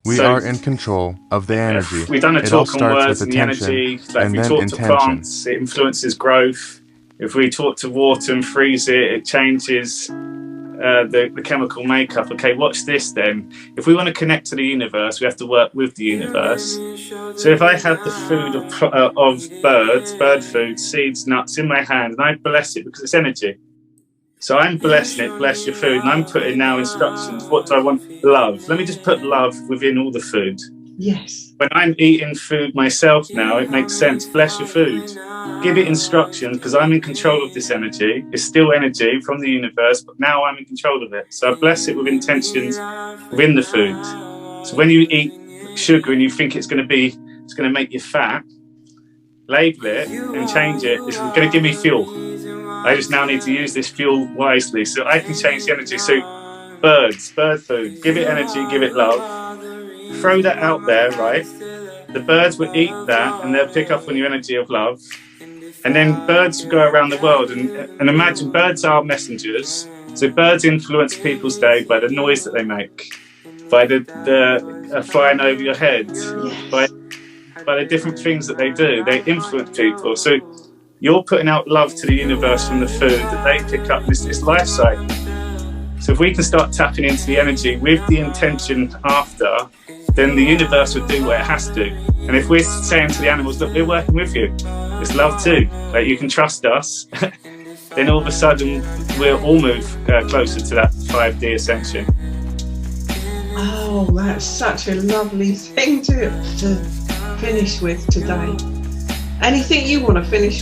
We are in control of the energy. We've done a It all talk on starts words with and the attention energy. Like and if we then talk to intention. plants, it influences growth. If we talk to water and freeze it, it changes the chemical makeup. Okay, watch this then. If we want to connect to the universe, we have to work with the universe. So if I have the food of birds, bird food, seeds, nuts in my hand, and I bless it because it's energy. So I'm blessing it, bless your food, and I'm putting now instructions. What do I want? Love. Let me just put love within all the food. Yes. When I'm eating food myself now, it makes sense. Bless your food. Give it instructions because I'm in control of this energy. It's still energy from the universe, but now I'm in control of it. So I bless it with intentions within the food. So when you eat sugar and you think it's going to make you fat, label it and change it. It's going to give me fuel. I just now need to use this fuel wisely so I can change the energy. So bird food, give it energy, give it love. Throw that out there, right? The birds will eat that and they'll pick up on your energy of love. And then birds go around the world and imagine birds are messengers. So birds influence people's day by the noise that they make, by the flying over your head, by the different things that they do. They influence people. So you're putting out love to the universe from the food that they pick up this life cycle. So if we can start tapping into the energy with the intention after, then the universe will do what it has to. And if we're saying to the animals, look, we're working with you, it's love too, like you can trust us, then all of a sudden we'll all move closer to that 5D ascension. Oh, that's such a lovely thing to finish with today. Anything you want to finish